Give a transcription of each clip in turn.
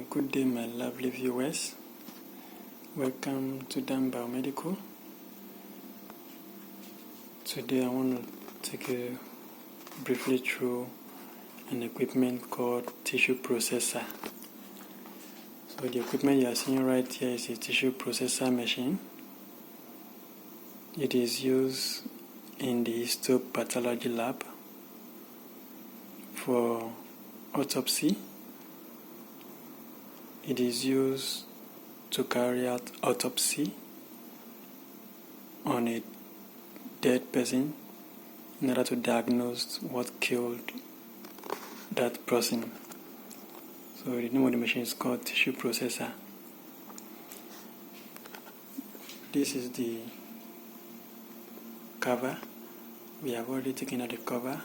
Good day, my lovely viewers. Welcome to Dan Biomedical. Today I want to take you briefly through an equipment called tissue processor. So the equipment you are seeing right here is a tissue processor machine. It is used in the histopathology lab for autopsy. It is used to carry out autopsy on a dead person in order to diagnose what killed that person. So the name of the machine is called tissue processor. This is the cover. We have already taken out the cover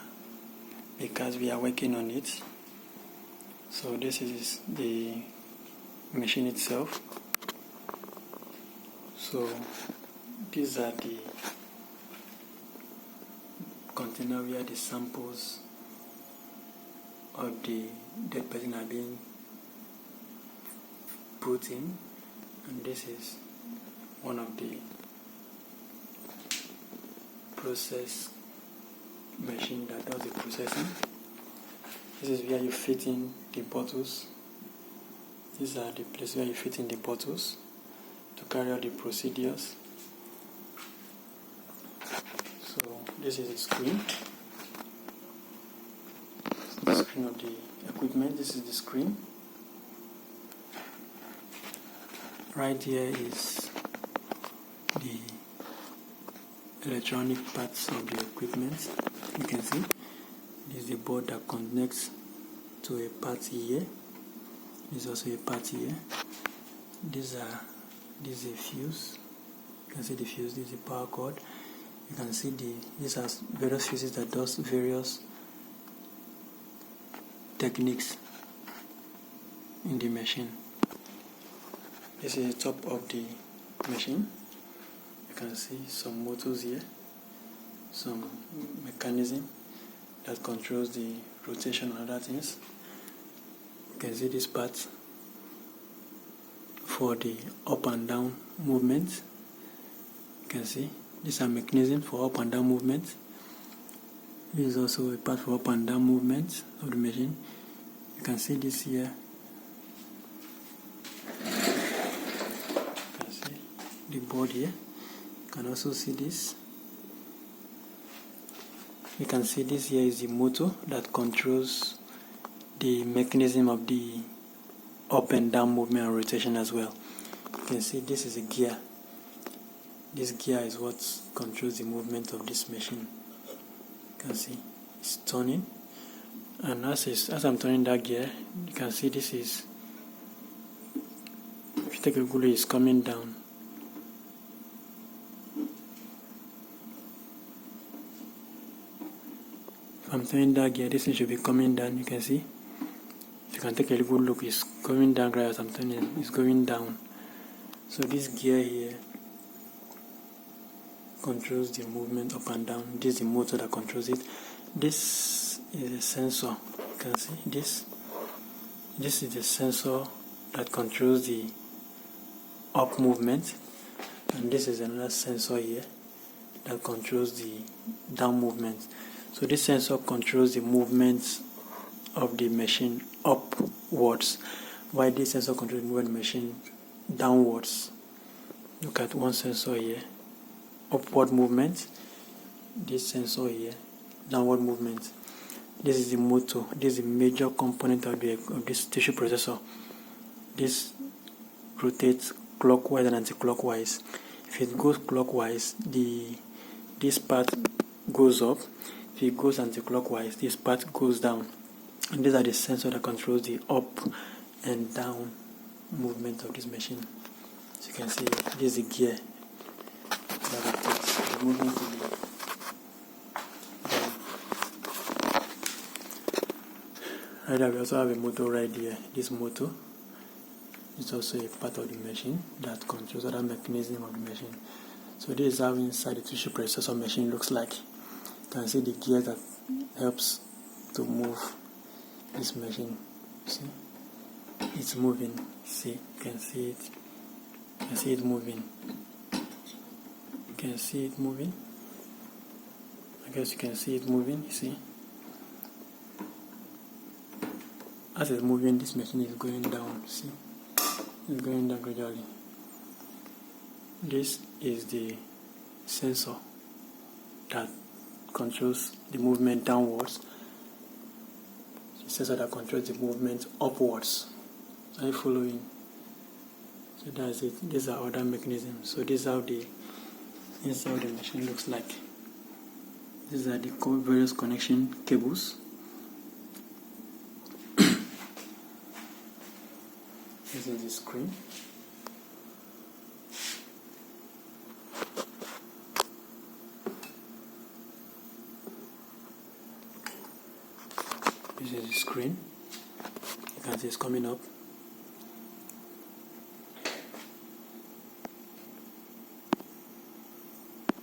because we are working on it. So this is the machine itself. So these are the container where the samples of the dead person are being put in, and this is one of the process machine that does the processing. This is where you fit in the bottles. These are the places where you fit in the bottles to carry out the procedures. So this is the screen. The screen of the equipment. This is the screen. Right here is the electronic parts of the equipment. You can see this is the board that connects to a part here. There's also a part here. This is a fuse. You can see the fuse. This is the power cord. You can see this has various fuses that does various techniques in the machine. This is the top of the machine. You can see some motors here, some mechanism that controls the rotation and other things. You can see this part for the up and down movement. You can see these are mechanisms for up and down movement. This is also a part for up and down movement of the machine. You can see this here. You can see the board here. You can also see this. You can see this here is the motor that controls the mechanism of the up and down movement and rotation as well. You can see this is a gear. This gear is what controls the movement of this machine. You can see it's turning, and as I'm turning that gear, you can see this is, if you take a good look, it's coming down. If I'm turning that gear, this thing should be coming down. You can see. You can take a good look, it's going down right as I'm turning, it's going down. So this gear here controls the movement up and down. This is the motor that controls it. This is a sensor. You can see this. This is the sensor that controls the up movement, and this is another sensor here that controls the down movement. So this sensor controls the movement of the machine upwards, while this sensor controls the movement of the machine downwards. Look at one sensor here, upward movement. This sensor here, downward movement. This is the motor. This is the major component of this tissue processor. This rotates clockwise and anti-clockwise. If it goes clockwise, this part goes up. If it goes anti-clockwise, this part goes down. And these are the sensors that controls the up and down movement of this machine. So you can see this is the gear that rotates the movement of the right there. We also have a motor right here. This motor is also a part of the machine that controls other mechanism of the machine. So this is how inside the tissue processor machine looks like. You can see the gear that helps to move this machine. See? it's moving. See, you can see it. You can see it moving. You can see it moving. I guess you can see it moving. You see, as it's moving, this machine is going down. See, it's going down gradually. This is the sensor that controls the movement downwards. The sensor that controls the movement upwards. Are you following? So that's it. These are other mechanisms. So this is how the inside of the machine looks like. These are the various connection cables. This is the screen. This is the screen. You can see it's coming up.